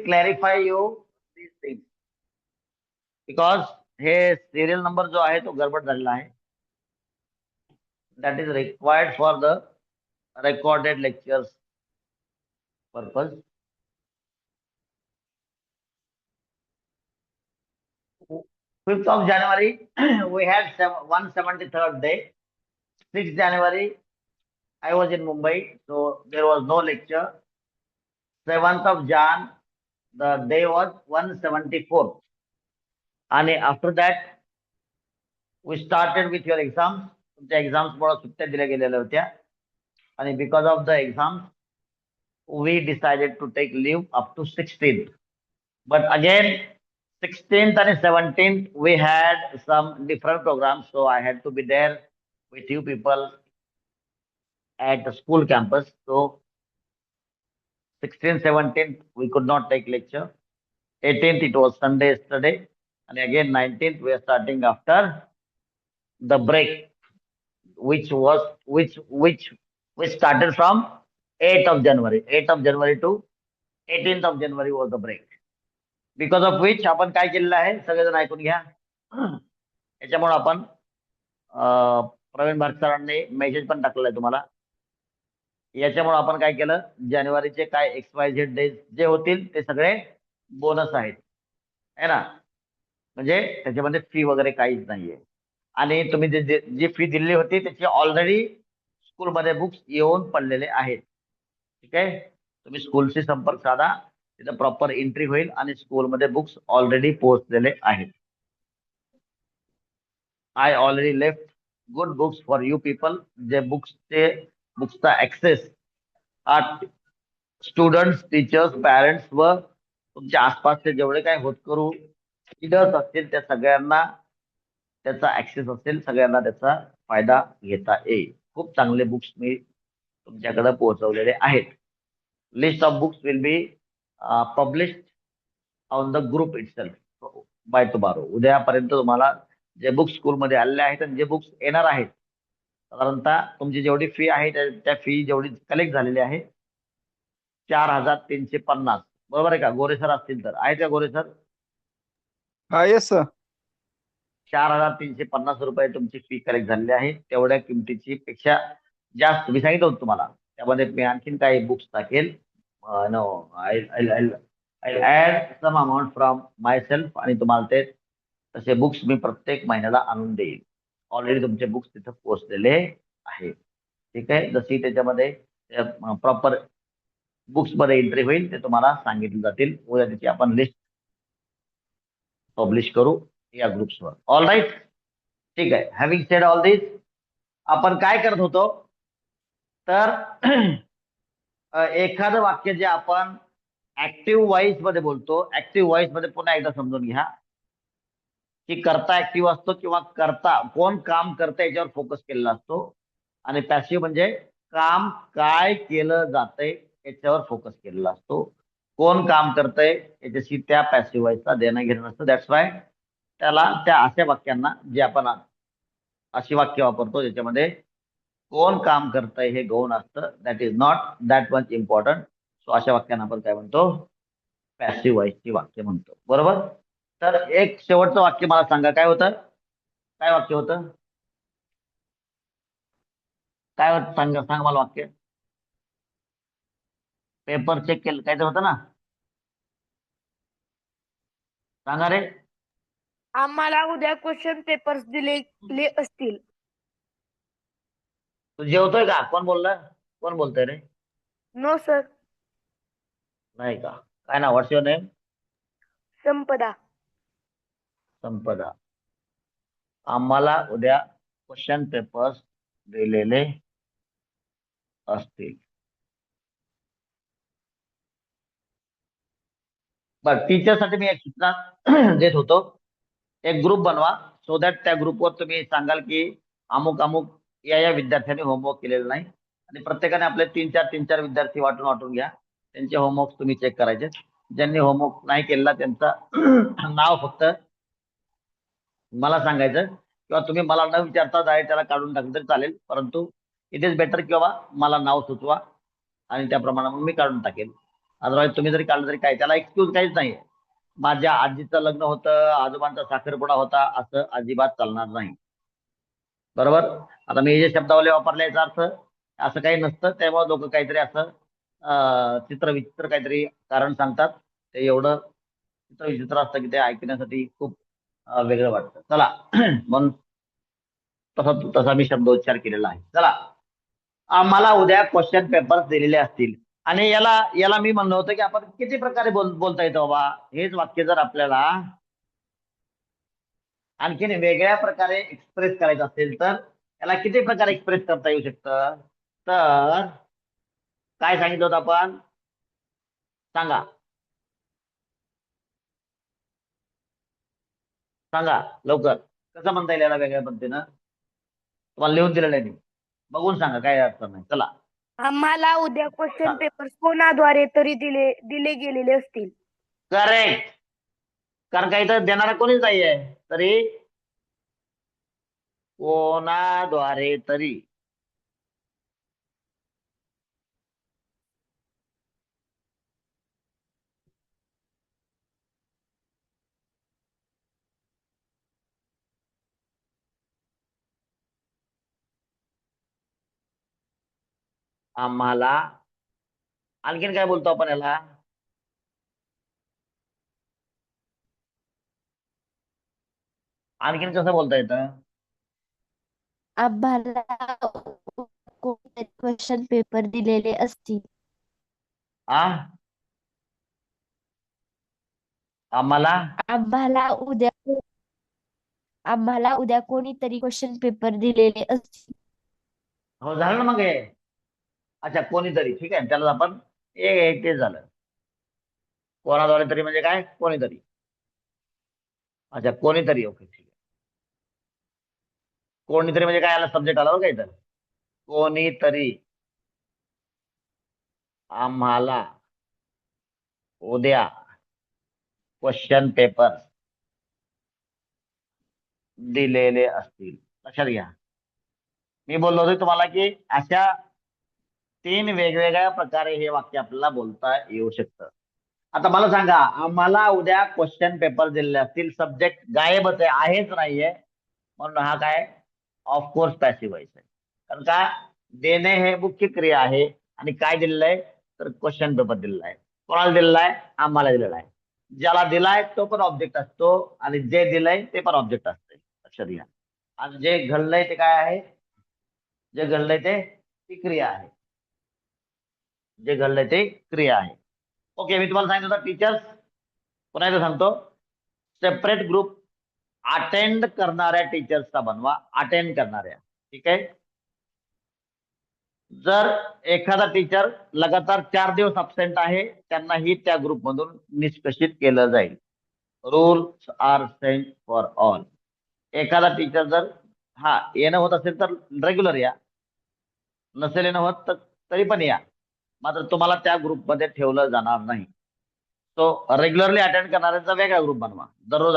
clarify you these things because हे serial number जो आहे तो गडबड झालेला आहे. That is required for the recorded lectures purpose. 5th of January, we had 173rd day. 6th January, I was in Mumbai, so there was no lecture. 7th of Jan, the day was 174th. And after that, we started with your exams. तुमच्या exams मुळे सुट्ट्या दिल्या गेलेल्या होत्या आणि because of the exams we decided to take leave up to 16th. But again, 16th and 17th, we had some different programs. So I had to be there with you people at the school campus. So 16th, 17th, we could not take lecture. 18th, it was Sunday yesterday. And again, 19th, we are starting after the break, which started from 8th of January. 8th of January to 18th of January was the break. Because of which आपण काय केलेलं आहे सगळेजण ऐकून घ्या. याच्यामुळे आपण प्रवीण भारत सरांनी मेसेज पण टाकलेला आहे तुम्हाला. याच्यामुळे आपण काय केलं, जानेवारीचे काय XYZ डेज जे होतील ते सगळे बोनस आहेत है ना. म्हणजे त्याच्यामध्ये फी वगैरे काहीच नाहीये. आणि तुम्ही जी फी दिली होती त्याची ऑलरेडी स्कूलमध्ये बुक्स येऊन पडलेले आहेत. ठीक आहे, तुम्ही स्कूलशी संपर्क साधा, तिथं प्रॉपर एंट्री होईल आणि स्कूलमध्ये बुक्स ऑलरेडी पोहोचलेले आहेत. I already left good books for you people. जे बुक्सचा ऍक्सेस हा स्टुडंट्स, टीचर्स, पॅरेंट्स व तुमच्या आसपासचे जेवढे काही होतकरू लीडर्स असतील त्या सगळ्यांना त्याचा ऍक्सेस असेल, सगळ्यांना त्याचा फायदा घेता येईल. खूप चांगले बुक्स मी तुमच्याकडे पोहोचवलेले आहेत. List of books will be published on the group itself by tomorrow. उद्यापर्यंत तुम्हाला जे बुक्स स्कूलमध्ये आलेले आहेत आणि जे बुक्स येणार आहेत, साधारणतः तुमची जेवढी फी आहे त्या फी जेवढी कलेक्ट झालेली आहे 4,350. बरोबर आहे का? गोरे सर असतील तर आहेत का गोरे सर? हा, येस सर. 4,350 रुपये तुमची फी कलेक्ट झालेली आहे. तेवढ्या किमतीची पेक्षा जास्त मी सांगितलं होतं तुम्हाला. त्यामध्ये मी आणखीन काही बुक्स टाकेल. No, I add some amount from my self आणि तुम्हाला ते तसे बुक्स मी प्रत्येक महिन्याला आणून देईल. ऑलरेडी तुमचे बुक्स तिथं पोहोचलेले आहेत. ठीक आहे, जशी त्याच्यामध्ये प्रॉपर बुक्स मध्ये एंट्री होईल ते तुम्हाला सांगितले जातील. उद्या त्याची आपण लिस्ट पब्लिश करू या ग्रुप्सवर. ऑल राईट, ठीक आहे. हॅव्हिंग सेड ऑल दिस, आपण काय करत होतो तर एखादं वाक्य जे आपण ऍक्टिव्ह व्हॉइस मध्ये बोलतो, ऍक्टिव्ह व्हॉइस मध्ये पुन्हा एकदा समजून घ्या की कर्ता ऍक्टिव्ह असतो किंवा कर्ता कोण काम करतं याच्यावर फोकस केलेला असतो, आणि पॅसिव्ह म्हणजे काम काय केलं जातंय याच्यावर फोकस केलेला असतो. कोण काम करतंय याच्याशी त्या पॅसिव्ह व्हॉइसचा देणं घेणं नसतं. दॅट्स वाय त्याला त्या अशा वाक्यांना जे आपण अशी वाक्य वापरतो ज्याच्यामध्ये कोण काम करतंय हे गौण असतं, that is not that much important. So अशा वाक्यांना आपण काय म्हणतो, पॅसिव्ह व्हॉइसची वाक्य म्हणतो. बरोबर. तर एक शेवटचं वाक्य मला सांगा, काय होतं? काय वाक्य होतं? काय होतं सांगा मला वाक्य. पेपर चेक केलं काय तर होतं ना, सांगा रे. आम्हाला उद्या क्वेश्चन पेपर्स दिले असतील. तू जेवतोय का? कोण बोललं? कोण बोलतोय रे? No sir. नाही का? काय ना, व्हॉट्स युअर नेम? संपदा. संपदा. आम्हाला उद्या क्वेश्चन पेपर्स दिलेले असतील. बर, टीचरसाठी मी एक सूचना देत होतो. एक ग्रुप बनवा, सो दॅट त्या ग्रुपवर तुम्ही सांगाल की अमुक अमुक या विद्यार्थ्यांनी होमवर्क केलेलं नाही, आणि प्रत्येकाने आपले 3-4 विद्यार्थी वाटून घ्या. त्यांचे होमवर्क तुम्ही चेक करायचे. ज्यांनी होमवर्क नाही केलेला त्यांचं नाव फक्त मला सांगायचं, किंवा तुम्ही मला न विचारता डायरेक्ट त्याला काढून टाकलं तरी चालेल, परंतु इट इज बेटर की बाबा मला नाव सुचवा आणि त्याप्रमाणे मग मी काढून टाकेल. अदरवाईज तुम्ही जरी काढलं तरी काय, त्याला एक्सक्यूज काहीच नाहीये. माझ्या आजीचं लग्न होतं, आजोबांचा साखरपुडा होता, असं अजिबात चालणार नाही. बरोबर. आता मी हे जे शब्दावली वापरले याचा अर्थ असं काही नसतं, त्यामुळे लोक काहीतरी असं चित्र विचित्र काहीतरी कारण सांगतात. ते एवढं चित्र विचित्र असतं की ते ऐकण्यासाठी खूप वेगळं वाटतं. चला म्हणून तसा मी शब्दोच्चार केलेला आहे. चला, आम्हाला उद्या क्वेश्चन पेपर्स दिलेले असतील आणि याला याला मी म्हणलं होतं की आपण किती प्रकारे बोलता येतो बाबा. हेच वाक्य जर आपल्याला आणखीन वेगळ्या प्रकारे एक्सप्रेस करायचं असेल तर याला किती प्रकारे एक्सप्रेस करता येऊ शकतं. तर काय सांगितलं होतं आपण, सांगा सांगा लवकर. कसं म्हणता येईल याला वेगळ्या पद्धतीनं. तुम्हाला लिहून दिलेलं आहे मी, बघून सांगा, काय अर्थ नाही. चला. आम्हाला उद्या क्वेश्चन पेपर्स कोणाद्वारे तरी दिले गेलेले असतील. करेक्ट. कारण काही तर देणारा कोणीच नाहीये, तरी कोणाद्वारे तरी. आम्हाला आणखीन काय बोलतो आपण याला. आणखीन कसं बोलता येतं. आम्हाला कोणते क्वेश्चन पेपर दिलेले असतील. आ आम्हाला आम्हाला उद्या आम्हाला उद्या कोणीतरी क्वेश्चन पेपर दिलेले असतील. हो झालं ना मग हे. अच्छा, कोणीतरी, ठीक आहे, त्याला आपण एक ते झालं. कोणाद्वारे तरी म्हणजे काय, कोणीतरी. अच्छा, कोणीतरी, ओके ठीक आहे. कोणीतरी म्हणजे काय, याला सब्जेक्ट आला बरं काय तर. कोणीतरी आम्हाला उद्या क्वेश्चन पेपर दिलेले असतील. लक्षात घ्या, मी बोललो होतो तुम्हाला की अशा 3 वेगवेगळ्या प्रकारे हे वाक्य आपल्याला बोलता येऊ शकतं. आता मला सांगा, आम्हाला उद्या क्वेश्चन पेपर दिलेले असतील, सब्जेक्ट गायबच आहे, आहेच नाहीये, म्हणून हा काय ऑफकोर्स पॅसिव्ह व्हॉइस आहे. कारण का, देणे हे मुख्य क्रिया आहे आणि काय दिलेलं आहे तर क्वेश्चन पेपर दिलेला आहे. कोणाला दिलेला आहे, आम्हाला दिलेला आहे. ज्याला दिलाय तो पण ऑब्जेक्ट असतो आणि जे दिलंय ते पण ऑब्जेक्ट असते. लक्षात घ्या. आणि जे घडलंय ते काय आहे, जे घडलंय ते ती क्रिया आहे. जे घडलंय ते क्रिया आहे. ओके, मी तुम्हाला सांगितलं होतं टीचर्स, पुन्हा एकदा सांगतो, सेपरेट ग्रुप अटेंड करणाऱ्या टीचर्सचा बनवा, अटेंड करणाऱ्या. ठीक आहे. जर एखादा टीचर लगातार 4 दिवस अब्सेंट आहे, त्यांनाही त्या ग्रुपमधून निष्कासित केलं जाईल. Rules are same for all. एखादा टीचर जर येणं होत असेल तर रेग्युलर या, नसेल येणं होत तर तरी पण या, मात्र तुम्हाला त्या ग्रुपमध्ये ठेवलं जाणार नाही. तो रेग्युलरली अटेंड करणाऱ्यांचा वेगळा ग्रुप बनवा, दररोज.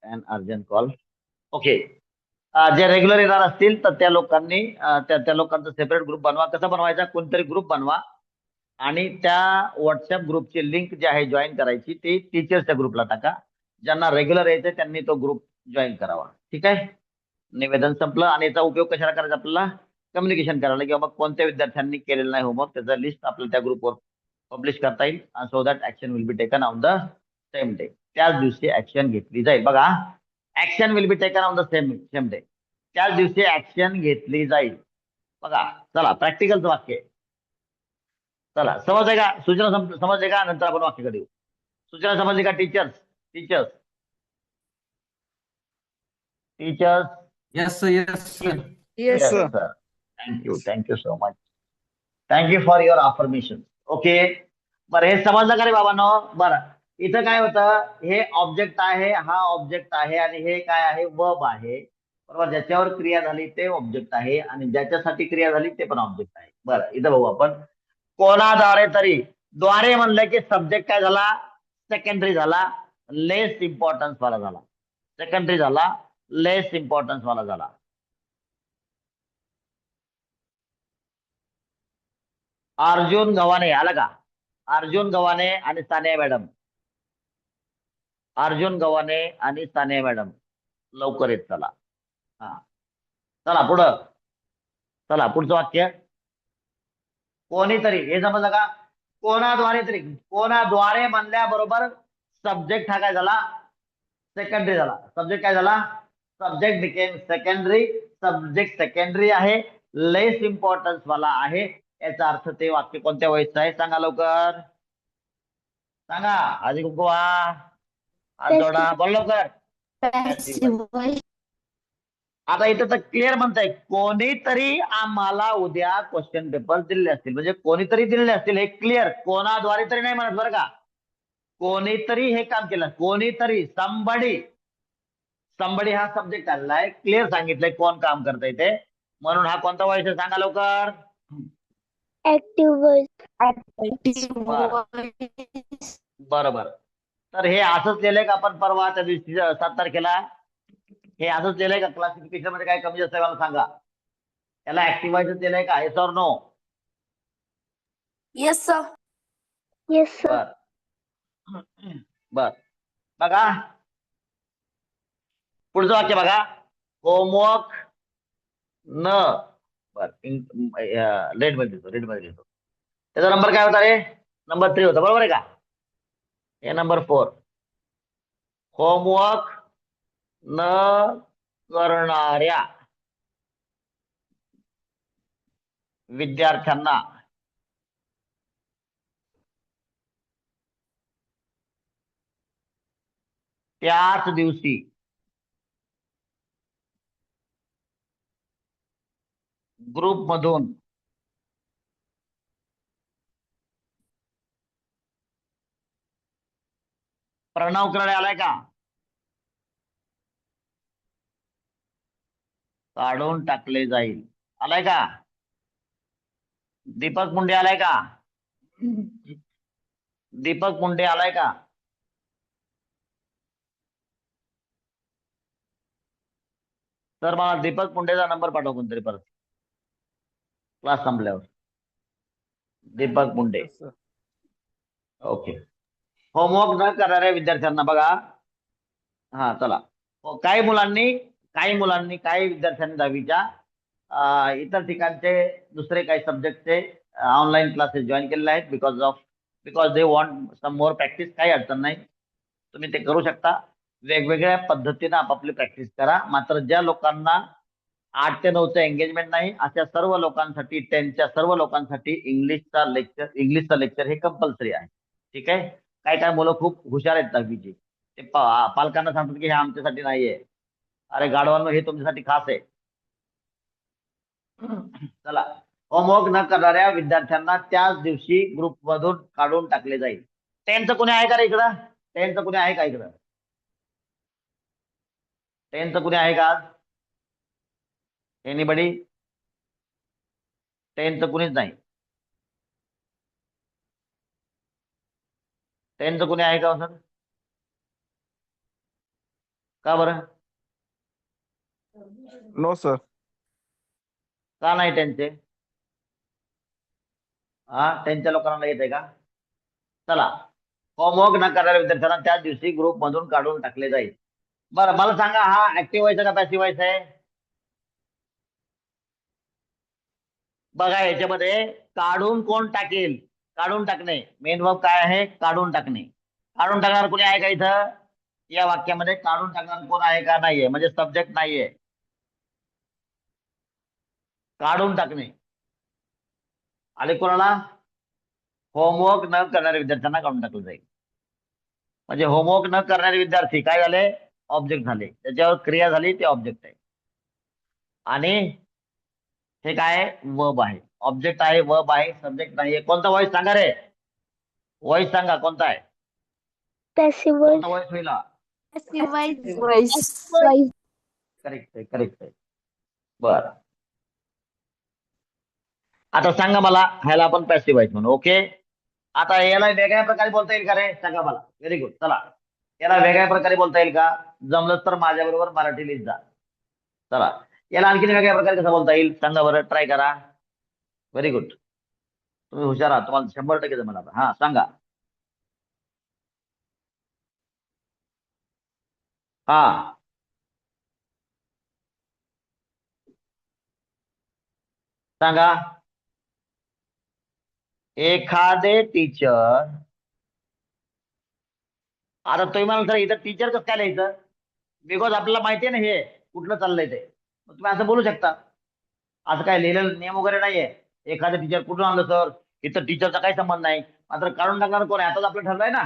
अन अर्जंट कॉल. ओके. जे रेग्युलर येणार असतील तर त्या लोकांनी त्या लोकांचा सेपरेट ग्रुप बनवा. कसा बनवायचा, कोणतरी ग्रुप बनवा आणि त्या व्हॉट्सअप ग्रुपची लिंक जी आहे जॉईन करायची, ती टीचर्सच्या ग्रुपला टाका. ज्यांना रेग्युलर यायचं त्यांनी तो ग्रुप जॉईन करावा. ठीक आहे. निवेदन संपलं. आणि याचा उपयोग कशाला करायचा आपल्याला, कम्युनिकेशन करायला, किंवा मग कोणत्या विद्यार्थ्यांनी केलेलं नाही होमवर्क त्याचा लिस्ट आपल्याला त्या ग्रुपवर पब्लिश करता येईल. So that action will be taken on the same day. त्याच दिवशी ऍक्शन घेतली जाईल. बघा, action will be taken on the same day. त्याच दिवशी ऍक्शन घेतली जाईल. बघा, चला प्रॅक्टिकलचं वाक्य आहे. चला, समजले का, सूचना समजले का, नंतर आपण वाक्याकडे येऊ. सूचना समजली का teachers. Teachers teachers Yes, sir. Yes, sir. Yes, Yes, sir. sir. Thank you so much. Thank you for your affirmation. Okay. बरं, हे समजलं का रे बाबांनो. बरं, इथं काय होतं, हे ऑब्जेक्ट आहे, हा ऑब्जेक्ट आहे आणि हे काय आहे, वर्ब आहे. बरोबर, ज्याच्यावर क्रिया झाली ते ऑब्जेक्ट आहे आणि ज्याच्यासाठी क्रिया झाली ते पण ऑब्जेक्ट आहे. बरं, इथं बघू आपण. कोणाद्वारे तरी, द्वारे म्हणलं की सब्जेक्ट काय झाला, सेकंडरी झाला, लेस इम्पॉर्टन्स वाला झाला. सेकंडरी झाला, लेस इम्पॉर्टन्स वाला झाला. अर्जुन गव्हाणे आला का? अर्जुन गव्हाणे आणि सानिया मॅडम. अर्जुन गव्हाणे आणि सानिया मॅडम लवकर येत चला. हा, चला पुढं. चला पुढचं वाक्य. कोणीतरी, हे समजलं का? कोणाद्वारे तरी, कोणाद्वारे म्हणल्याबरोबर सब्जेक्ट हा काय झाला, सेकंडरी झाला. सब्जेक्ट काय झाला, subject became secondary. Subject secondary आहे, लेस इम्पॉर्टन्स वाला आहे. याचा अर्थ ते वाक्य कोणत्या वयचं आहे सांगा लवकर. सांगा, आधी कुंकुवा हात जोडा, बोल लवकर. Passive voice. आता इथं तर क्लिअर म्हणताय, कोणीतरी आम्हाला उद्या क्वेश्चन पेपर दिले असतील, म्हणजे कोणीतरी दिलेले असतील, हे क्लिअर. कोणाद्वारे तरी नाही म्हणत बरं का, कोणीतरी हे काम केलं, कोणीतरी, संबडी. संबडी हा सब्जेक्ट आलेला आहे, क्लिअर सांगितलंय कोण काम करतंय ते. म्हणून हा कोणता वॉइस आहे सांगा लवकर. Active voice. बरोबर. तर हे असंच लिहिलंय का आपण परवा त्या दिवशी 7 तारखेला, हे असंच लिहिलंय का? क्लासिफिकेशन मध्ये काय कमी जास्त आहे मला सांगा. याला ऍक्टिव्ह व्हायचं दिलंय का, yes or no? Yes sir. Yes sir. बर बर, बघा पुढचं वाक्य बघा. होमवर्क न, बर रेड मध्ये लिहितो, रेड मध्ये लिहितो. त्याचा नंबर काय होता रे? नंबर 3 होता, बरोबर आहे का? हे नंबर 4. होमवर्क न करणाऱ्या विद्यार्थ्यांना त्याच दिवशी ग्रुप मधून प्रणव कराडे आलाय का? काढून टाकले जाईल. आलाय का? दीपक मुंडे आलाय का? दीपक मुंडे आलाय का? तर मला दीपक मुंडेचा नंबर पाठव कोणतरी परत क्लास संपल्यावर. Deepak Munde. Yes, sir. Okay. Homework न करणाऱ्या विद्यार्थ्यांना बघा. हा चला. काही मुलांनी काही विद्यार्थ्यांनी 10वीच्या इतर ठिकाणचे दुसरे काही सब्जेक्टचे ऑनलाईन क्लासेस जॉईन केलेले आहेत because they want some more practice. काही अडचण नाही, तुम्ही ते करू शकता. वेगवेगळ्या पद्धतीने आपापली प्रॅक्टिस करा. मात्र ज्या लोकांना 8 ते 9चं एंगेजमेंट नाही, अशा सर्व लोकांसाठी, 10च्या सर्व लोकांसाठी इंग्लिशचं लेक्चर हे कंपल्सरी आहे. ठीक आहे. काय मुलं खूप हुशार आहेत 10वीची, ते पालकांना सांगतात की हे आमच्यासाठी नाहीये. अरे गाढवांनो, हे तुमच्यासाठी खास आहे. चला. होमवर्क न करणाऱ्या विद्यार्थ्यांना त्याच दिवशी ग्रुप मधून काढून टाकले जाईल. 10चं कुणी आहे का रे इकडं? 10चं कुणी आहे का इकडं? 10चं कुणी आहे का? एनीबडी? 10चं कुणीच नाही. 10चं कुणी आहे का सर? का बरं? No, sir. का नाही 10चे? हा, 10च्या लोकांना येत आहे का? चला. होमवर्क न करणाऱ्या विद्यार्थ्यांना त्याच दिवशी ग्रुप मधून काढून टाकले जाईल. बरं, मला सांगा, हा ऍक्टिव्ह व्हायचा का पॅसिव्ह व्हायचा आहे? बघा, याच्यामध्ये काढून कोण टाकेल, काढून टाकणे मेन वर्ब काय आहे? काढून टाकणे. काढून टाकणार कोणी आहे का इथं? या वाक्यामध्ये काढून टाकणार कोण आहे का? नाहीये, म्हणजे सब्जेक्ट नाहीये. काढून टाकणे आले कोणाला? होमवर्क न करणाऱ्या विद्यार्थ्यांना काढून टाकलं जाईल. म्हणजे होमवर्क न करणारे विद्यार्थी काय झाले? ऑब्जेक्ट झाले. त्याच्यावर क्रिया झाली, ते ऑब्जेक्ट आहे. आणि हे काय? वर्ब आहे. ऑब्जेक्ट आहे, वर्ब आहे, सब्जेक्ट नाहीये. कोणता वॉइस सांगा रे? वॉइस सांगा कोणता आहे? पॅसिव्ह कोणता वॉइस. वॉइस होईल? Passive voice. करेक्ट आहे, करेक्ट आहे. बर, आता सांगा मला, ह्याला आपण पॅसिव्ह व्हॉइस म्हणू. ओके, आता याला वेगळ्या प्रकारे बोलता येईल का रे? सांगा मला. Very good. चला, याला वेगळ्या प्रकारे बोलता येईल का? जमलं तर माझ्या बरोबर मराठी लिहित जा. चला, याला आणखीन वेगळ्या प्रकारे कसं बोलता येईल सांगा बरं, ट्राय करा. व्हेरी गुड, तुम्ही हुशार आहात, तुम्हाला 100% जमलं. आता हा सांगा. हा, सांगा. एखादे टीचर, आता तुम्ही मला सर इथं टीचर कसं काय लिहायचं? बिकॉज आपल्याला माहिती आहे ना हे कुठलं चाललंय ते. मग तुम्ही असं बोलू शकता. असं काय लिहिलेलं नियम वगैरे नाहीये. एखादं टीचर कुठून आणलं सर? इथं टीचरचा काही संबंध नाही. मात्र काढून टाकणार कोण आहे? आताच आपलं ठरलंय ना,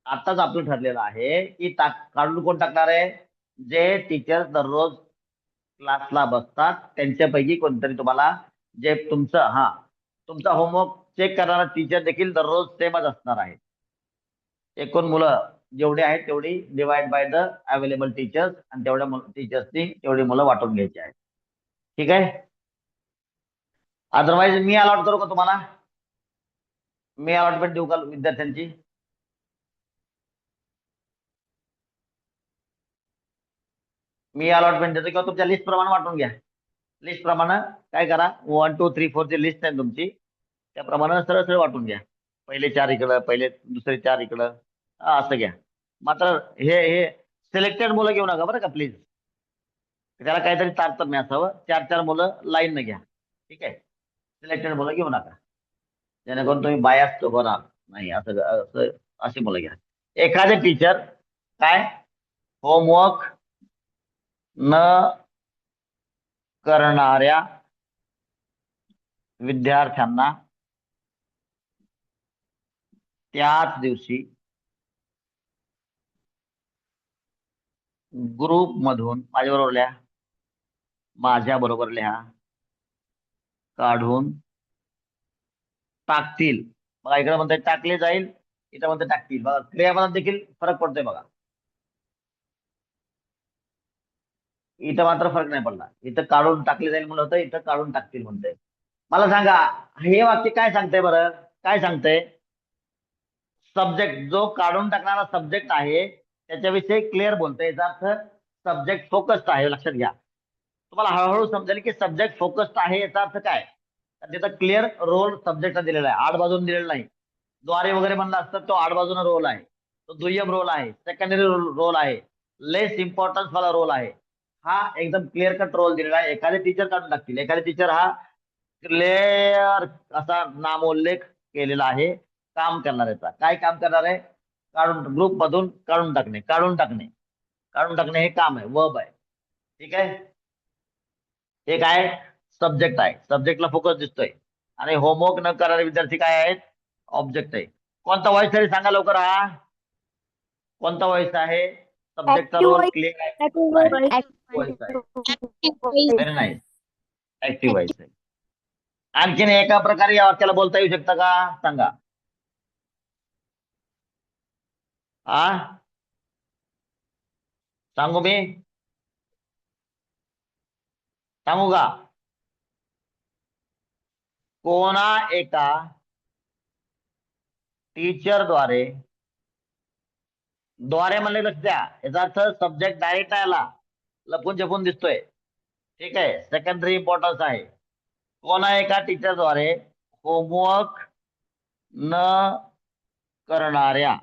आताच आपलं ठरलेलं आहे की काढून कोण टाकणार आहे? जे टीचर दररोज क्लासला बसतात त्यांच्यापैकी कोणतरी तुम्हाला, जे तुमचा होमवर्क चेक करणारा टीचर देखील दररोज सेमच असणार आहे. एकूण मुलं जेवढे आहेत तेवढी divide by the available teachers, आणि तेवढ्या टीचर्सनी तेवढी मुलं वाटून घ्यायची आहेत. ठीक आहे. अदरवाईज मी अलॉट करू का तुम्हाला? मी अलॉटमेंट देऊ का विद्यार्थ्यांची? मी अलॉटमेंट देतो किंवा तुमच्या लिस्ट प्रमाणे वाटून घ्या. लिस्ट प्रमाणे काय करा, 1 2 3 4 ची लिस्ट आहे तुमची, त्याप्रमाणे सरळ सरळ वाटून घ्या. पहिले 4 इकडं, पहिले दुसरे 4 इकडं, असं घ्या. मात्र हे हे सिलेक्टेड मुलं घेऊ नका बरं का प्लीज. त्याला काहीतरी तारतम्य असावं. 4 मुलं लाईन न घ्या. ठीक आहे, सिलेक्टेड मुलं घेऊ नका, जेणेकरून तुम्ही बायास होणार नाही. असं असं अशी मुलं घ्या. एखादे टीचर काय होमवर्क न करणाऱ्या विद्यार्थ्यांना त्याच दिवशी ग्रुप मधून, माझ्याबरोबर लिहा, माझ्या बरोबर लिहा, काढून टाकतील. बघा इकडे म्हणते टाकले जाईल, इथं म्हणते टाकतील. बघा क्रियापदात देखील फरक पडतोय बघा. इथं मात्र फरक नाही पडला. इथं काढून टाकले जाईल म्हणलं होतं, इथं काढून टाकतील म्हणतंय. मला सांगा, हे वाक्य काय सांगतंय बरं? काय सांगतंय? सब्जेक्ट, जो काढून टाकणारा सब्जेक्ट आहे त्याच्याविषयी क्लिअर बोलतोय. याचा अर्थ सब्जेक्ट फोकस्ड आहे. लक्षात घ्या, तुम्हाला हळूहळू समजेल की सब्जेक्ट फोकस्ड आहे याचा अर्थ काय. त्याचा क्लिअर रोल सब्जेक्टला दिलेला आहे, आड बाजून दिलेला नाही. द्वारे वगैरे म्हणलं असतं, तो आड बाजून रोल आहे, तो दुय्यम रोल आहे, सेकंडरी रोल आहे, लेस इम्पॉर्टन्स वाला रोल आहे. हा एकदम क्लिअर कट रोल दिलेला आहे. एखादे टीचर काढून टाकतील. एखादे टीचर हा क्लिअर असा नामोल्लेख केलेला आहे काम करणाऱ्याचा. काय काम करणार आहे? काढून, ग्रुप मधून काढून टाकणे. काढून टाकणे, काढून टाकणे हे काम आहे, वर्ब आहे. ठीक आहे, हे काय सब्जेक्ट आहे. सब्जेक्टला फोकस दिसतोय. आणि होमवर्क न करणारे विद्यार्थी काय आहेत? ऑब्जेक्ट आहे. कोणता व्हॉइस तरी सांगा लवकर. हा कोणता व्हॉइस आहे? सब्जेक्टचा Active रोल voice. क्लिअर आहे. Active व्हॉइस आहे. voice. Very nice, active voice आहे. आणखीन एका प्रकारे या वाक्याला बोलता येऊ शकतं का? सांगा. हा सांगू मी? सांगू का? कोणा एका टीचरद्वारे, द्वारे म्हणले लक्ष द्या, याचा अर्थ सब्जेक्ट डायरेक्ट आला, लपून छपून दिसतोय. ठीक आहे, सेकंडरी इम्पॉर्टन्स आहे. कोणा एका टीचरद्वारे होमवर्क न करणाऱ्या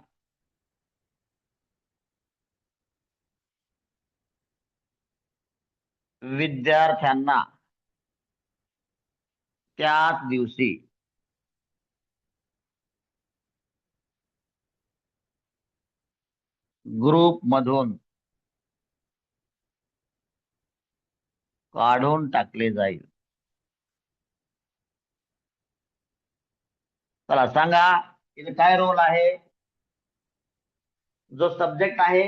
विद्यार्थ्यांना त्याच दिवशी ग्रुप मधून काढून टाकले जाईल. चला सांगा, इथे काय रोल आहे? जो सब्जेक्ट आहे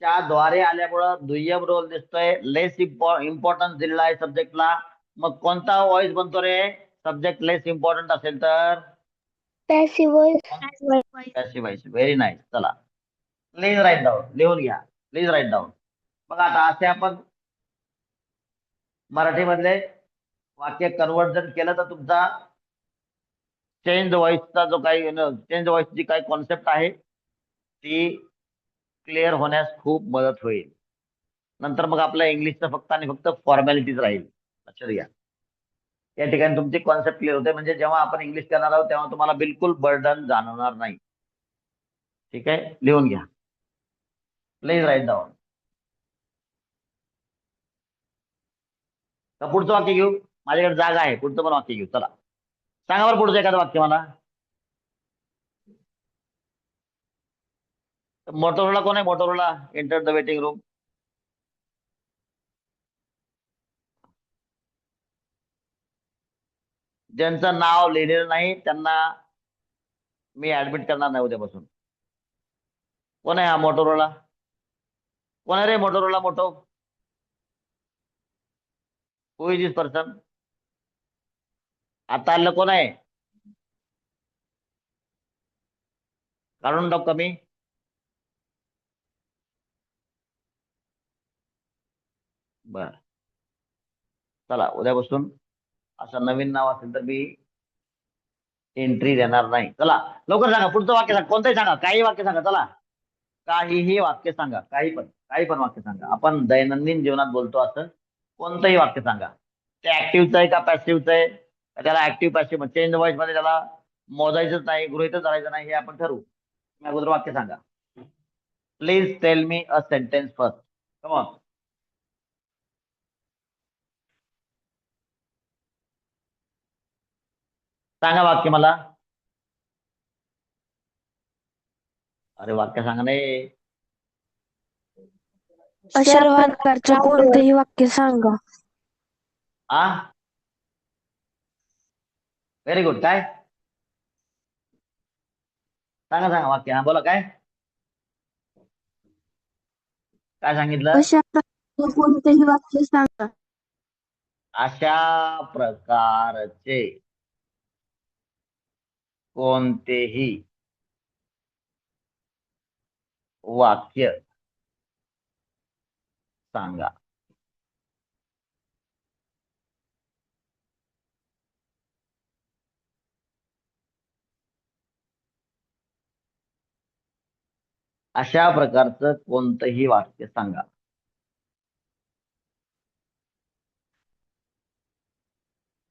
त्याद्वारे आल्यामुळं दुय्यम रोल दिसतोय, लेस इम्पॉर्टन्स दिलेला आहे सब्जेक्टला. मग कोणता व्हॉइस बनतो रे? सब्जेक्ट लेस इम्पॉर्टंट असेल तर Passive voice. Passive voice. Very nice. चला प्लीज राईट डाऊन, लिहून घ्या, प्लीज राईट डाऊन. बघा आता असे आपण मराठीमधले वाक्य कन्वर्ट जर केलं तर तुमचा चेंज व्हॉइसचा जो काही चेंज व्हॉइसची काही कॉन्सेप्ट आहे ती क्लिअर होण्यास खूप मदत होईल. नंतर मग आपल्या इंग्लिशचं फक्त आणि फक्त फॉर्मॅलिटीज राहील. लक्षात घ्या, या ठिकाणी तुमची कॉन्सेप्ट क्लिअर होते. म्हणजे जेव्हा आपण इंग्लिश करणार आहोत तेव्हा तुम्हाला बिलकुल बर्डन जाणवणार नाही. ठीक आहे, लिहून घ्या. Please write down. तर पुढचं वाक्य घेऊ. माझ्याकडे जागा आहे, पुढचं पण वाक्य घेऊ. चला सांगा बरं पुढचं एखादं वाक्य मला. मोटोरोला कोण आहे? Motorola enter the waiting room. ज्यांचं नाव लिहिलेलं नाही त्यांना मी ऍडमिट करणार नाही उद्यापासून. कोण आहे हा मोटोरोला? कोण आहे रे Motorola? Moto who is this person? आता आलेलं कोण आहे? काढून टाक कमी. बर, चला उद्यापासून असं नवीन नाव असेल तर मी एंट्री देणार नाही. चला लवकर सांगा पुढचं वाक्य सांगा. कोणतंही सांगा, काही वाक्य सांगा. चला काहीही वाक्य सांगा. काही पण वाक्य सांगा. आपण दैनंदिन जीवनात बोलतो असं कोणतंही वाक्य सांगा. ते ऍक्टिव्हचं आहे का पॅसिव्हचं आहे? त्याला ऍक्टिव्ह पॅसिव्ह चेंज व्हॉइस मध्ये त्याला मोजायचंच नाही, गृहीतच धरायचं नाही, हे आपण ठरवू. अगोदर वाक्य सांगा. Please tell me a sentence first. Come on. सांगा वाक्य मला. अरे वाक्य सांगा नाही. अशा प्रकारचं कोणतंही वाक्य सांगा. आ व्हेरी गुड. काय सांगा सांगा वाक्य. हा बोला. काय काय सांगितलं? अशा प्रकारचे कोणतेही वाक्य सांगा. अशा प्रकारचे कोणतेही वाक्य सांगा. अशा प्रकारचं कोणतंही वाक्य सांगा.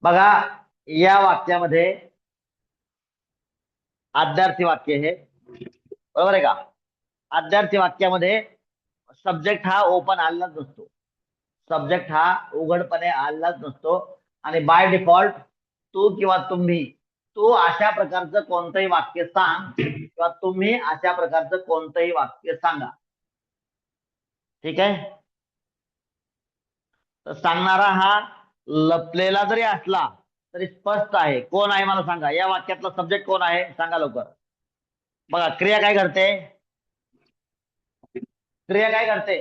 बघा या वाक्यामध्ये आद्यार्थी वाक्य हे, बरोबर आहे का? आद्यार्थी वाक्यामध्ये सब्जेक्ट हा ओपन आलेलाच नसतो. सब्जेक्ट हा उघडपणे आलेलाच नसतो. आणि बाय डिफॉल्ट तू किंवा तुम्ही, तू अशा प्रकारचं कोणतंही वाक्य सांग किंवा तुम्ही अशा प्रकारचं कोणतंही वाक्य सांगा. ठीक आहे. तर सांगणारा हा लपलेला जरी असला तरी स्पष्ट आहे. कोण आहे मला सांगा. या वाक्यातला सब्जेक्ट कोण आहे सांगा लवकर. बघा क्रिया काय करते? क्रिया काय करते?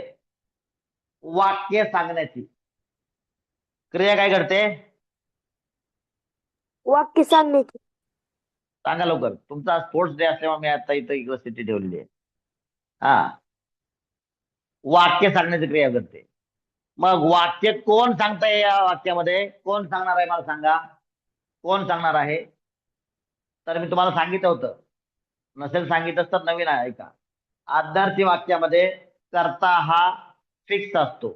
वाक्य सांगण्याची क्रिया काय करते? वाक्य सांगण्याची. सांगा लवकर. तुमचा स्पोर्ट्स डे असल्यामुळे मी आता इथं युनिव्हर्सिटी ठेवलेली आहे. हा, वाक्य सांगण्याची क्रिया करते. मग वाक्य कोण सांगताय? या वाक्यामध्ये कोण सांगणार आहे मला सांगा. कोण सांगणार आहे? तर मी तुम्हाला सांगितलं होतं, नसेल सांगितलं तर नवीन आहे ऐका. आद्यार्थी वाक्यामध्ये कर्ता हा फिक्स असतो.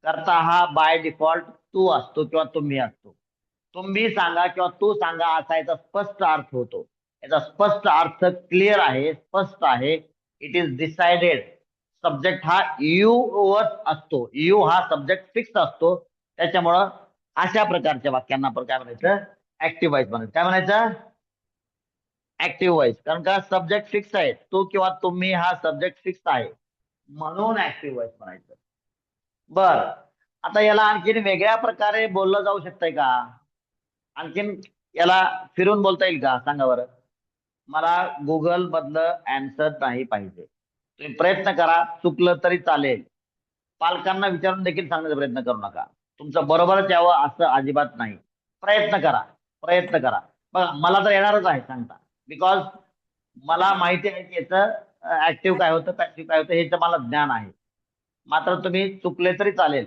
कर्ता हा बाय डिफॉल्ट तू असतो किंवा तुम्ही असतो. तुम्ही सांगा किंवा तू सांगा असा याचा स्पष्ट अर्थ होतो. याचा स्पष्ट अर्थ क्लिअर आहे, स्पष्ट आहे. It is decided. सब्जेक्ट हा यू वर असतो. यू हा सब्जेक्ट फिक्स असतो. त्याच्यामुळं अशा प्रकारच्या वाक्यांना आपण काय म्हणायचं? ऍक्टिव्ह व्हॉइस म्हणायचं. काय म्हणायचं? Active voice. कारण का सब्जेक्ट फिक्स आहे. तू किंवा तुम्ही हा सब्जेक्ट फिक्स आहे म्हणून ऍक्टिव्ह व्हॉइस म्हणायचं. बर, आता याला आणखीन वेगळ्या प्रकारे बोललं जाऊ शकतंय का? आणखीन याला फिरून बोलता येईल का सांगा बरं. मला गुगल मधलं आन्सर नाही पाहिजे. तुम्ही प्रयत्न करा, चुकलं तरी चालेल. पालकांना विचारून देखील सांगण्याचा प्रयत्न करू नका. तुमचं बरोबरच यावं असं अजिबात नाही. प्रयत्न करा, प्रयत्न करा. बघा मला तर येणारच आहे सांगता. बिकॉज मला माहिती आहे की याचं ऍक्टिव्ह काय होतं, पॅसिव्ह काय होतं, हे तर मला ज्ञान आहे. मात्र तुम्ही चुकले तरी चालेल.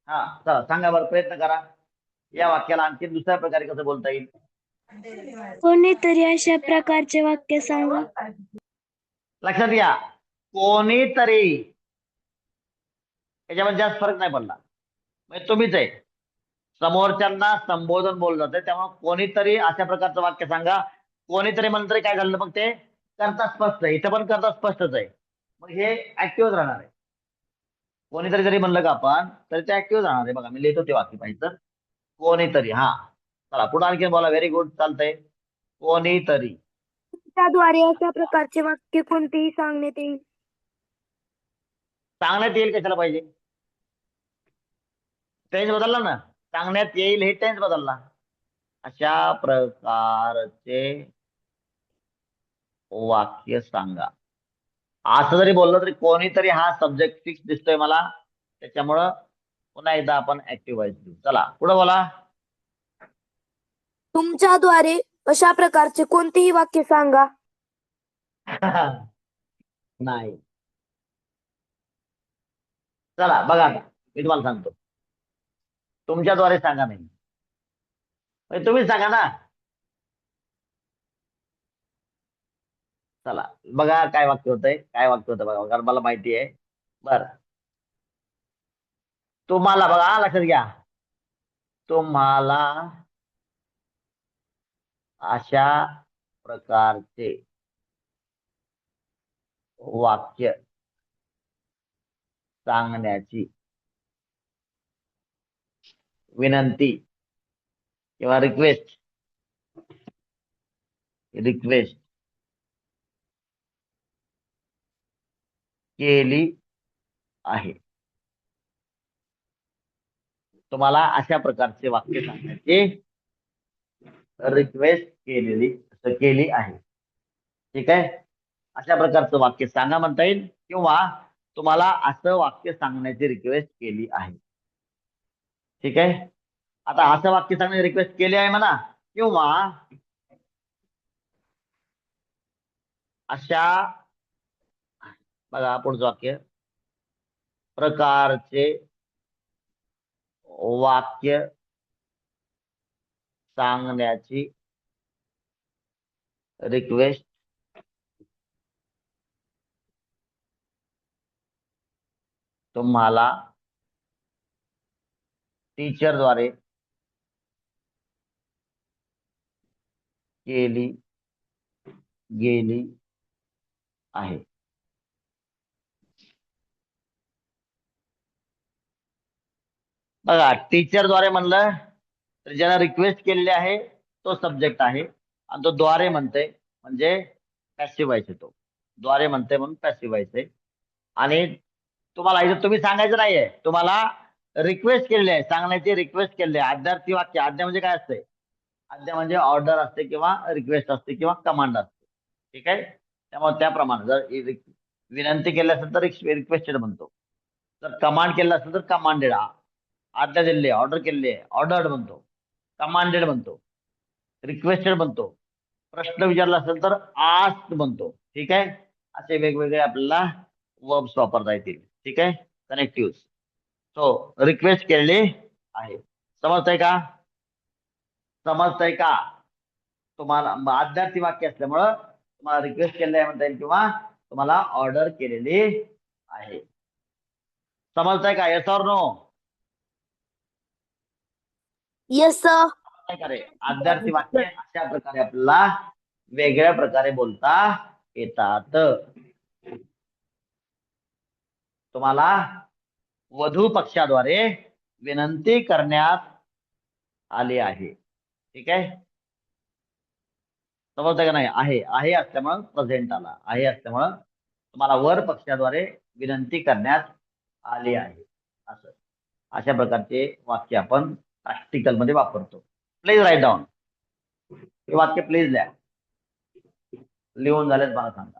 हा चला सांगा बरं, प्रयत्न करा. या वाक्याला आणखी दुसऱ्या प्रकारे कसं बोलता येईल? कोणीतरी अशा प्रकारचे वाक्य सांगा. लक्षात घ्या, कोणीतरी याच्यामध्ये जास्त फरक नाही पडला. म्हणजे तुम्हीच आहे, समोरच्यांना संबोधन बोललं जातं, त्यामुळे कोणीतरी अशा प्रकारचं वाक्य सांगा. कोणीतरी म्हणलं तरी काय झालं, मग ते करता स्पष्ट आहे. इथं पण करता स्पष्टच आहे, मग हे ऍक्टिव्ह राहणार आहे. कोणीतरी जरी म्हणलं का आपण, तरी ते ऍक्टिव्ह राहणार आहे. बघा मी लिहितो ते वाक्य पाहिजे. कोणीतरी, हा चला पुढे आणखी बोला. व्हेरी गुड, चालतंय. कोणीतरी त्याद्वारे अशा प्रकारचे वाक्य कोणतेही सांगण्यात येईल. सांगण्यात येईल कशाला पाहिजे? टेन्स बदलला ना, सांगण्यात येईल हे टेन्स बदलला. अशा प्रकारचे वाक्य सांगा. असं जरी बोललं तरी कोणीतरी हा सब्जेक्ट फिक्स दिसतोय मला, त्याच्यामुळं पुन्हा एकदा आपण ऍक्टिव्ह व्हायचं देऊ. चला पुढे बोला. तुमच्याद्वारे अशा प्रकारचे कोणतेही वाक्य सांगा. नाही. चला बघा आता मी तुम्हाला सांगतो. तुमच्याद्वारे सांगा नाही, म्हणजे तुम्हीच सांगा ना. चला बघा काय वाक्य होतंय, काय वाक्य होतं बघा, कारण मला माहिती आहे. बर, तुम्हाला बघा, लक्षात घ्या. तुम्हाला अशा प्रकारचे वाक्य सांगण्याची विनंती किंवा रिक्वेस्ट केली आहे. तुम्हाला अशा प्रकारचे वाक्य सांगण्याची रिक्वेस्ट केली आहे. ठीक आहे, अशा प्रकारचं वाक्य सांगा म्हणता येईल, किंवा तुम्हाला असं वाक्य सांगण्याची रिक्वेस्ट केली आहे. ठीक आहे, आता असं वाक्य सांगण्याची रिक्वेस्ट केली आहे म्हणा, किंवा अशा, बघा पुढचं वाक्य, प्रकारचे वाक्य सांगण्याची रिक्वेस्ट तुम्हाला टीचरद्वारे केली गेली आहे. बघा टीचरद्वारे म्हणलं तर ज्याला रिक्वेस्ट केलेली आहे तो सब्जेक्ट आहे, आणि तो द्वारे म्हणते म्हणजे पॅसिव्ह व्हायचे. तो द्वारे म्हणते म्हणून पॅसिव्ह व्हायचे. आणि तुम्हाला इथं तुम्ही सांगायचं नाहीये, तुम्हाला रिक्वेस्ट केलेली आहे, सांगण्याची रिक्वेस्ट केलेली आहे. आज्ञार्थी वाक्य, आज्ञा म्हणजे काय असते? आज्ञा म्हणजे ऑर्डर असते, किंवा रिक्वेस्ट असते, किंवा कमांड असते. ठीक आहे, त्यामुळे त्याप्रमाणे जर विनंती केली असेल तर रिक्वेस्टेड म्हणतो, जर कमांड केलं असेल तर कमांडेड, आज्ञा दिलेली आहे, ऑर्डर केलेली आहे, ऑर्डर्ड म्हणतो, कमांडेड म्हणतो, रिक्वेस्टेड म्हणतो, प्रश्न विचारला असेल तर आस्क्ड म्हणतो. ठीक आहे, असे वेगवेगळे आपल्याला वर्ब्स वापरता येतील. ठीक आहे, कनेक्टिव्ह. सो रिक्वेस्ट केलेली आहे. समजतंय का? समजतंय का? तुम्हाला आज्ञार्थी वाक्य असल्यामुळं तुम्हाला रिक्वेस्ट केलेली आहे म्हणता येईल, किंवा तुम्हाला ऑर्डर केलेली आहे. समजतंय का? Yes or no? Yes sir. आज्ञार्थी वाक्य अशा प्रकारे आपल्याला वेगळ्या प्रकारे बोलता येतात. तुम्हाला वधू पक्षाद्वारे विनंती करण्यात आली आहे. ठीक आहे, समजतं का नाही? आहे असल्यामुळं प्रेझेंट आला, आहे असल्यामुळं तुम्हाला वर पक्षाद्वारे विनंती करण्यात आली आहे. असं अशा प्रकारचे वाक्य आपण प्रॅक्टिकल मध्ये वापरतो. प्लीज राईट डाऊन हे वाक्य, प्लीज लिहा. लिहून झालेत मला सांगा.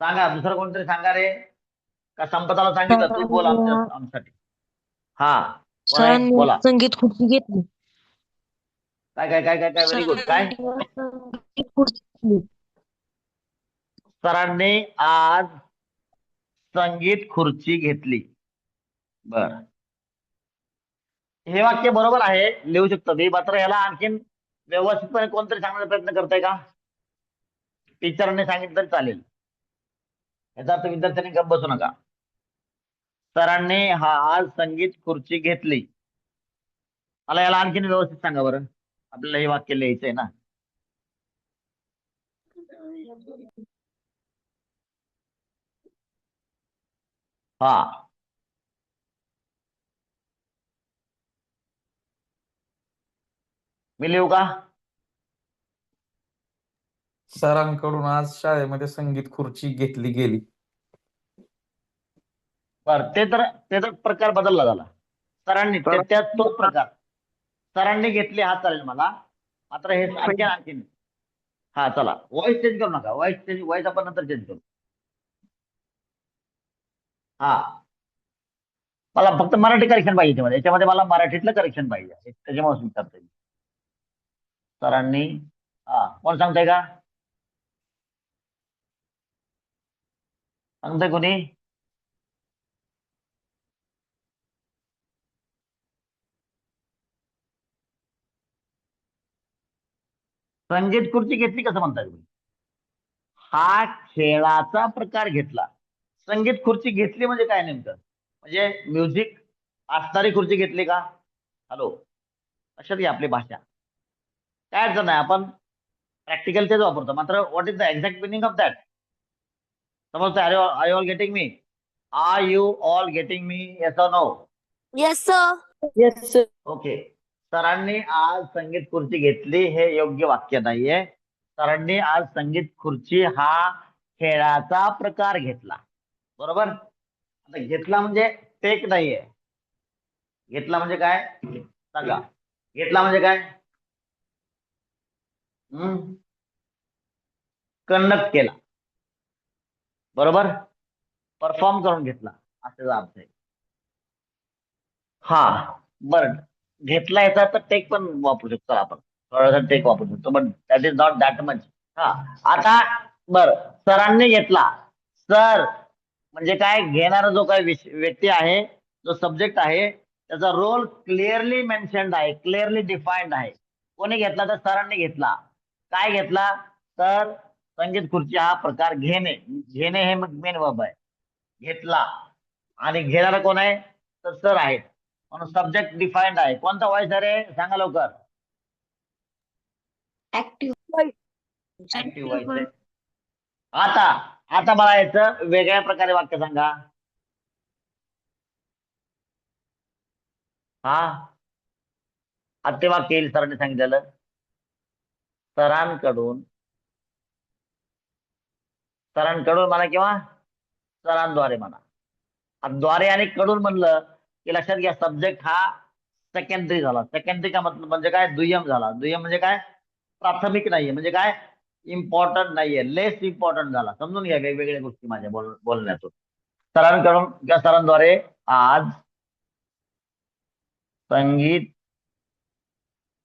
सांगा, दुसरं कोणतरी सांगा रे, का संपताला सांगितलं तू बोल आमच्यासाठी. हा कोण आहे? बोला. संगीत खुर्ची घेतली. काय काय काय काय काय व्हेरी गुड. काय संगीत खुर्ची घेतली. सरांनी आज संगीत खुर्ची घेतली. बर, हे वाक्य बरोबर आहे, लिहू शकतो मी. मात्र याला आणखीन व्यवस्थितपणे कोणतरी सांगण्याचा प्रयत्न करताय का? टीचरने सांगितलं तरी चालेल. याचा अर्थ विद्यार्थ्यांनी गप्प बसू नका. सरांनी आज संगीत खुर्ची घेतली. मला याला आणखीन व्यवस्थित सांगा बरं. आपल्याला हे वाक्य लिहायचंय ना. हा, मी लिहू का? सरांकडून आज शाळेमध्ये संगीत खुर्ची घेतली गेली. बर, ते तर प्रकार बदलला झाला. सरांनी त्यात तोच प्रकार. सरांनी घेतली हा चालेल मला. मात्र हे आणखीन. हा, चला वॉइस चेंज करू नका. वॉइस आपण नंतर चेंज करू. हा, मला फक्त मराठी करेक्शन पाहिजे याच्यामध्ये मला मराठीतलं करेक्शन पाहिजे. त्याच्यामुळे विचारतोय. सरांनी, हा, कोण सांगताय का? सांगताय कोणी? संगीत खुर्ची घेतली कसं म्हणताय तुम्ही? हा खेळाचा प्रकार घेतला. संगीत खुर्ची घेतली म्हणजे काय नेमकं? म्हणजे म्युझिक असणारी खुर्ची घेतली का? हॅलो, अशात ही आपली भाषा. काय अडचण नाही, आपण प्रॅक्टिकल तेच वापरतो. मात्र what is the exact meaning of that? समजतं? Are you all getting me? Are you all getting me? Yes or no? Yes sir. Okay. सरांनी आज संगीत खुर्ची घेतली हे योग्य वाक्य नाहीये. सरांनी आज संगीत खुर्ची हा खेळाचा प्रकार घेतला. बरोबर? आता घेतला म्हणजे टेक नाहीये. घेतला म्हणजे काय सांगा? घेतला म्हणजे काय? कंडक्ट केला. बरोबर? परफॉर्म करून घेतला असा अर्थ आहे. हा, बर, घेतला याचा तर टेक पण वापरू शकतो आपण. थोडासा टेक वापरू शकतो, but that is not that much. हा, आता बर, सरांनी घेतला. सर म्हणजे काय? घेणारा जो काही व्यक्ती आहे, जो सब्जेक्ट आहे, त्याचा रोल क्लिअरली मेन्शन्ड आहे, क्लिअरली डिफाईन्ड आहे. कोणी घेतला? तर सरांनी घेतला. काय घेतला? तर संगीत खुर्ची हा प्रकार घेणे. घेणे हे मेन वर्ब आहे. घेतला. आणि घेणारा कोण आहे? तर सर आहेत. म्हणून सब्जेक्ट डिफाईन्ड आहे. कोणता व्हॉइस आहे? सांगा लवकर. ऍक्टिव्ह व्हॉइस आहे. आता मला याचं वेगळ्या प्रकारे वाक्य सांगा. हा, आता ते वाक्य येईल सरांनी सांगितलेलं. सरांकडून म्हणा किंवा सरांद्वारे म्हणा. द्वारे आणि कडून म्हणलं की लक्षात घ्या, सब्जेक्ट हा सेकंडरी झाला. सेकंडरी का मतलब म्हणजे काय? दुय्यम झाला. दुय्यम म्हणजे काय? प्राथमिक नाहीये. म्हणजे काय? इम्पॉर्टंट नाहीये, लेस इम्पॉर्टंट झाला. समजून घ्या वेगवेगळ्या गोष्टी माझ्या बोलण्यातून. सरांकडून किंवा सरांद्वारे आज संगीत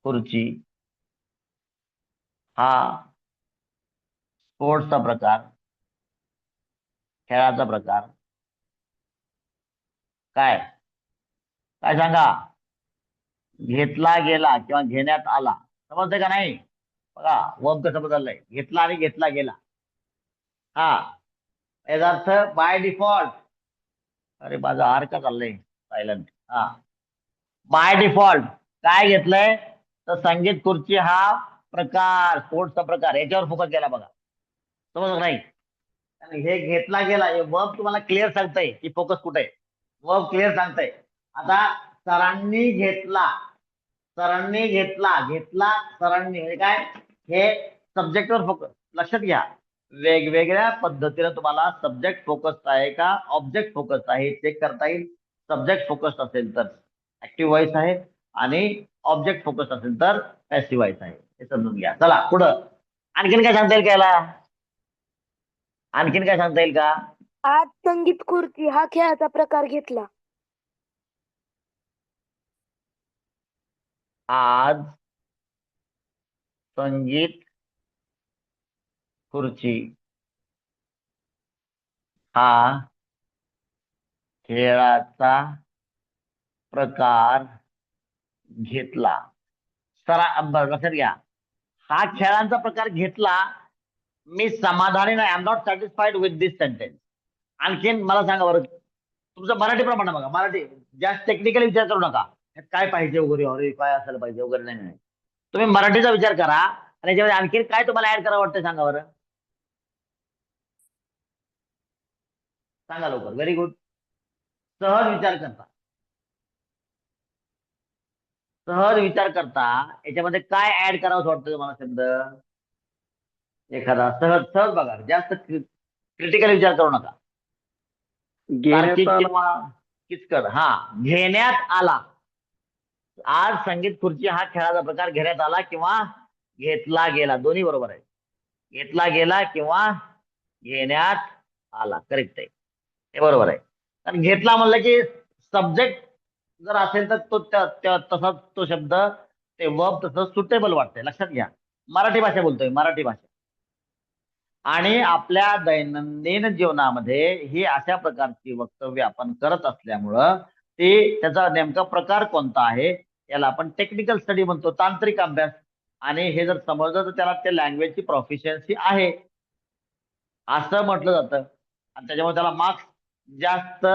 खुर्ची हा स्पोर्ट्सचा प्रकार, खेळाचा प्रकार काय काय सांगा? घेतला गेला किंवा घेण्यात आला. समजतंय का नाही? बघा वर्ब कसं बदललंय. घेतला आणि घेतला गेला. हा, याचा अर्थ बाय डिफॉल्ट. अरे माझा आर का चाललंय सायलंट? हा, बाय डिफॉल्ट काय घेतलंय? तर संगीत खुर्ची हा प्रकार, स्पोर्ट्सचा प्रकार, याच्यावर फोकस केला बघा. समजलं नाही? आणि हे घेतला गेला हे वर्ब तुम्हाला क्लिअर सांगताय की फोकस कुठे आहे. वर्ब क्लिअर सांगताय. आता सरांनी घेतला, सरांनी घेतला, घेतला सरांनी म्हणजे काय? हे सब्जेक्टवर फोकस. लक्षात घ्या, वेगवेगळ्या पद्धतीने तुम्हाला सब्जेक्ट फोकस आहे का ऑब्जेक्ट फोकस आहे चेक करता येईल. सब्जेक्ट फोकस असेल तर ऍक्टिव्ह व्हॉइस आहे आणि ऑब्जेक्ट फोकस असेल तर पॅसिव्ह व्हॉइस आहे. हे समजून घ्या. चला पुढं. आणखीन काय सांगता येईल का याला? आणखीन काय सांगता येईल का? आज संगीत खुर्ची हा खेळाचा प्रकार घेतला. आज संगीत खुर्ची हा खेळाचा प्रकार घेतला. लक्षात घ्या, हा खेळांचा प्रकार घेतला. मी समाधानी नाही. I am not satisfied with this sentence. आणखीन मला सांगा बरं, तुमचं मराठी प्रमाणे बघा. मराठी जास्त टेक्निकल विचार करू नका, ह्यात काय पाहिजे वगैरे, अरे काय असायला पाहिजे वगैरे. नाही नाही, तुम्ही मराठीचा विचार करा आणि याच्यामध्ये आणखीन काय तुम्हाला ऍड करावं वाटतं सांगा बरं. सांगा लवकर. Very good. सहज विचार करता, सहज विचार करता याच्यामध्ये काय ऍड करावं वाटतं तुम्हाला शब्द एखादा. सहज सहज बघा, जास्त क्रिटिकल विचार करू नका. घेण्यात तार्किक आला. किंवा किचकट. हा, घेण्यात आला. आज संगीत खुर्ची हा खेळाचा प्रकार घेण्यात आला किंवा घेतला गेला, दोन्ही बरोबर आहे. घेतला गेला किंवा घेण्यात आला, करेक्ट आहे, हे बरोबर आहे. कारण घेतला म्हणलं की सब्जेक्ट जर असेल तर तो तसाच तो शब्द, ते वर्ब तसं सुटेबल वाटतंय. लक्षात घ्या, मराठी भाषा बोलतोय, मराठी भाषा. आणि आपल्या दैनंदिन जीवनामध्ये ही अशा प्रकारची वक्तव्य आपण करत असल्यामुळं ते त्याचा नेमका प्रकार कोणता आहे याला आपण टेक्निकल स्टडी म्हणतो, तांत्रिक अभ्यास. आणि हे जर समजलं तर त्याला त्या लँग्वेजची प्रोफिशियन्सी आहे असं म्हटलं जातं. आणि त्याच्यामुळे त्याला मार्क्स जास्त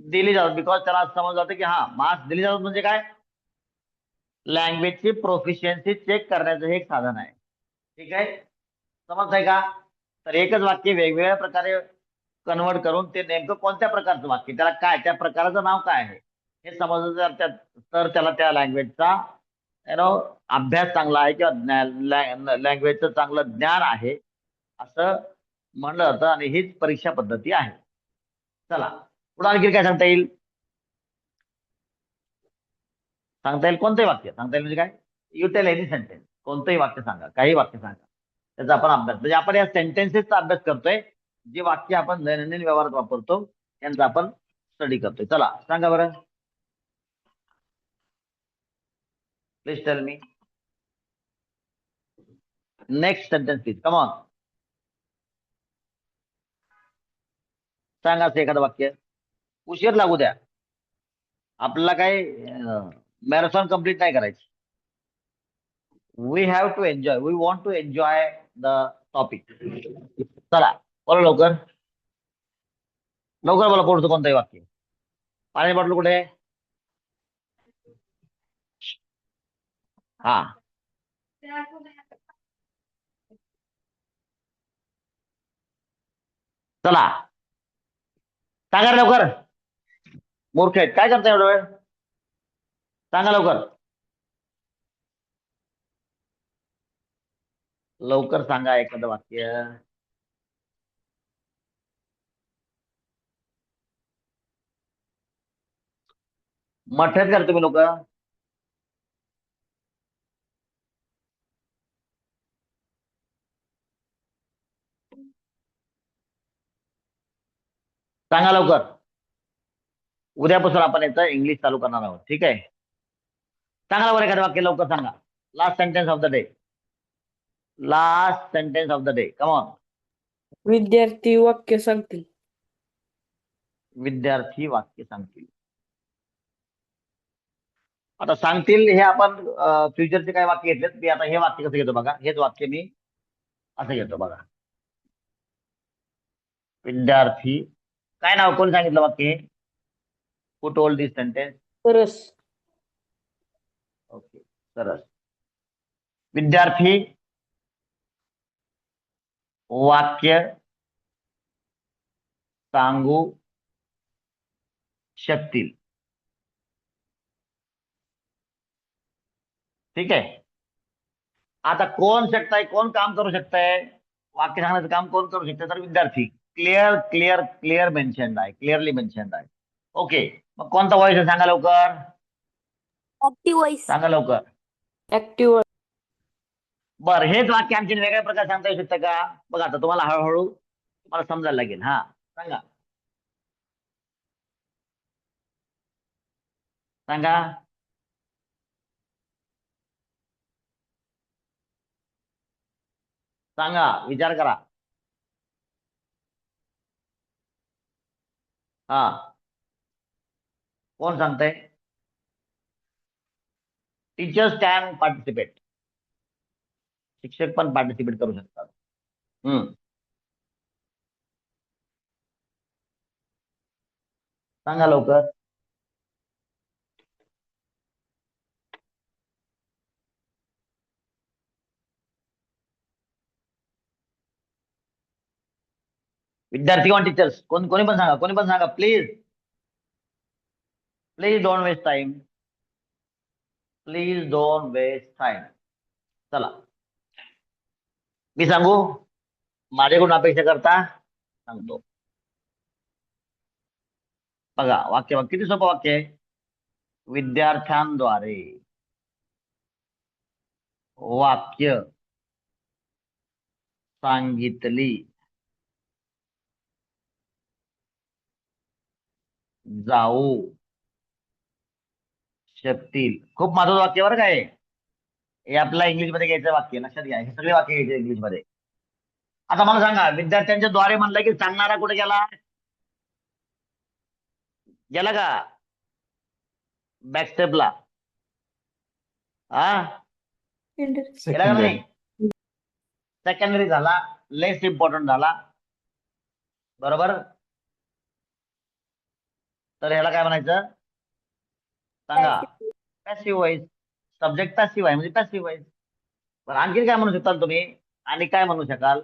दिली जातात. बिकॉज त्याला असं समजलं जातं की हा, मार्क्स दिली जातात म्हणजे काय, लँग्वेजची प्रोफिशियन्सी चेक करण्याचं हे एक साधन आहे. ठीक आहे, समजतंय का. तर एकच वाक्य वेगवेगळ्या प्रकारे कन्वर्ट करून ते नेमकं कोणत्या प्रकारचं वाक्य, त्याला काय, त्या प्रकाराचं नाव काय आहे हे समजलं तर त्याला त्या लँग्वेजचा अभ्यास चांगला आहे किंवा लँग्वेजचं चांगलं ज्ञान आहे असं म्हणलं जातं. आणि हीच परीक्षा पद्धती आहे. चला पुढे आणखी काय सांगता येईल. सांगता येईल कोणतंही वाक्य सांगता येईल म्हणजे काय, यू टेल एनी सेंटेन्स, कोणतंही वाक्य सांगा, काही वाक्य सांगा, त्याचा आपण अभ्यास. म्हणजे आपण या सेंटेन्सेसचा अभ्यास करतोय, जे वाक्य आपण दैनंदिन व्यवहारात वापरतो त्यांचा आपण स्टडी करतोय. चला सांगा बरं, please tell me next sentence please, come on. सांगा असं एखादं वाक्य. उशीर लागू द्या, आपल्याला काय मॅरेथॉन कम्प्लीट नाही करायची. We have to enjoy, we want to enjoy the topic. चला बोला लवकर, लवकर बोला. पुढचं कोणतंही वाक्य. पाणी बॉटल कुठे आहे. हा, चला सांगा रे लवकर. मूर्ख आहेत, काय करता एवढा वेळ. सांगा लवकर, लवकर सांगा एखादं वाक्य. मठ्यात कर तुम्ही लोक. सांगा लवकर. उद्यापासून आपण याचं इंग्लिश चालू करणार आहोत. ठीक आहे, सांगा लवकर एखादं वाक्य, लवकर सांगा. Last sentence of the day, last sentence of the day, come on. विद्यार्थी वाक्य सांगतील. विद्यार्थी वाक्य सांगतील. आता सांगतील हे आपण फ्युचरचे काय वाक्य घेतलेत. मी आता हे वाक्य कसं घेतो बघा, हेच वाक्य मी असं घेतो बघा. विद्यार्थी, काय नाव, कोण सांगितलं वाक्य हे, हू टोल्ड दिस सेंटेन्स. सरस. ओके, सरस. विद्यार्थी वाक्य सांगू शकतील. ठीक आहे, आता कोण शकताय, कोण काम करू शकताय, वाक्य सांगण्याचं काम कोण करू शकतंय, तर विद्यार्थी. क्लिअर क्लिअर क्लिअर मेन्शन्ड आहे, क्लिअरली मेन्शन्ड आहे. ओके, मग कोणता वॉइस आहे सांगा लवकर, ऍक्टिव्ह वॉइस. सांगा लवकर. ऍक्टिव्ह. बर, हेच वाक्य आणखी वेगळ्या प्रकारे सांगता येऊ शकतं का. बघा आता तुम्हाला हळूहळू तुम्हाला समजायला लागेल. हा सांगा, सांगा. सांगा, विचार करा. हा, कोण सांगतंय? Teachers can participate. शिक्षक पण पार्टिसिपेट करू शकतात. सांगा लवकर. विद्यार्थी किंवा टीचर्स कोणी पण सांगा please. Please don't waste time. Please don't waste time. चला, मी सांगू? माझ्याकडून अपेक्षा करता सांगतो. बघा, वाक्य किती सोपं वाक्य आहे. विद्यार्थ्यांद्वारे वाक्य सांगितली जाऊ शकतील. खूप महत्वाचं वाक्य बरं काय. हे आपल्याला इंग्लिशमध्ये घ्यायचं वाक्य, लक्षात घ्या. हे सगळे वाक्य घ्यायचे इंग्लिशमध्ये. आता मला सांगा, विद्यार्थ्यांच्या द्वारे म्हणलं की सांगणारा कुठे गेला? गेला का बॅक स्टेपला? हा, गेला का नाही? सेकंडरी झाला, लेस इम्पॉर्टंट झाला. बरोबर. तर ह्याला काय म्हणायचं सांगा? Passive voice. सब्जेक्ट पॅसिव्ह आहे म्हणजे पॅसिव्ह व्हॉइस. पण आणखी काय म्हणू शकाल तुम्ही? आणि काय म्हणू शकाल?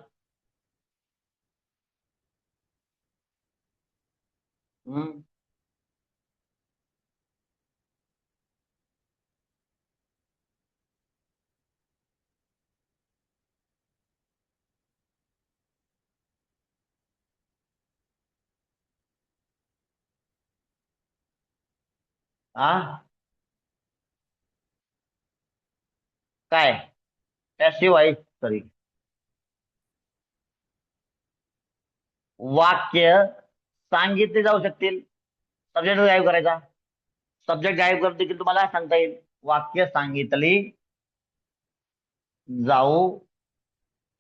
हा, काय पॅसिव्ह व्हॉइस, सॉरी, वाक्य सांगितले जाऊ शकतील. सब्जेक्ट गायब करायचा. सब्जेक्ट गायब करत देखील तुम्हाला सांगता येईल. वाक्य सांगितली जाऊ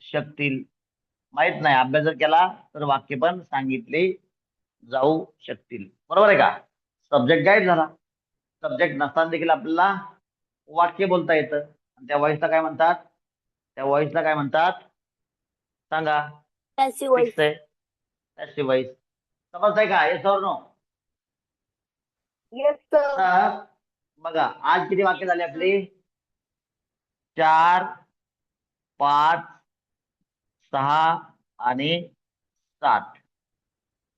शकतील. माहित नाही, अभ्यास जर केला तर वाक्य पण सांगितली जाऊ शकतील. बरोबर आहे का? सब्जेक्ट गायब झाला. सब्जेक्ट नसताना देखील आपल्याला वाक्य बोलता येतं. त्या व्हॉइसला काय म्हणतात? त्या व्हॉइसला काय म्हणतात सांगा? पॅसिव्ह फिक्स आहे, पॅसिव्ह व्हॉइस. समजतंय का? येस और नो? Yes sir. तर बघा, आज किती वाक्य झाले आपली? 4, 5, 6 आणि 7.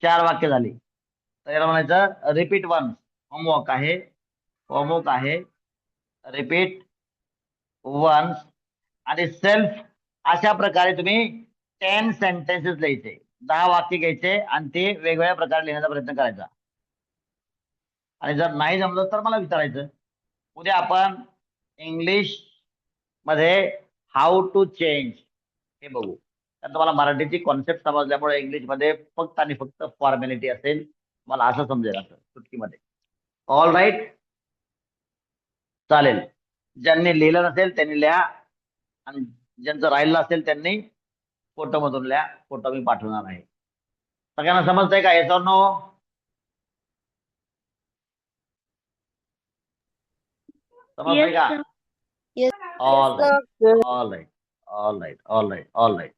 4 वाक्य झाली. तर याला म्हणायचं रिपीट वन. होमवर्क आहे. रिपीट वन्स आणि सेल्फ. अशा प्रकारे तुम्ही 10 सेंटेन्सेस लिहायचे. 10 वाक्य घ्यायचे आणि ते वेगवेगळ्या प्रकारे लिहिण्याचा प्रयत्न करायचा. आणि जर नाही जमलं तर मला विचारायचं. उद्या आपण इंग्लिश मध्ये हाऊ टू चेंज हे बघू. तर तुम्हाला मराठीची कॉन्सेप्ट समजल्यामुळे इंग्लिशमध्ये फक्त आणि फक्त फॉर्मॅलिटी असेल. मला असं समजेल, असं सुट्टीमध्ये. ऑल राईट, चालेल. ज्यांनी लिहिलं नसेल त्यांनी लिहा, आणि ज्यांचं राहिलं असेल त्यांनी फोटो मधून लिहा. फोटो मी पाठवणार आहे. सगळ्यांना समजतंय का? येस और नो? समजतंय का? Yes, All right, all right, all right, all right, all right.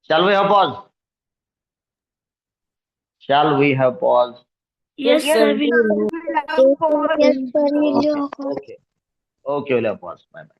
Shall we have pause? Shall we have pause? yes, Yes, sir. sir. Yes, sir. We'll Okay, okay, we'll have pause. Bye bye.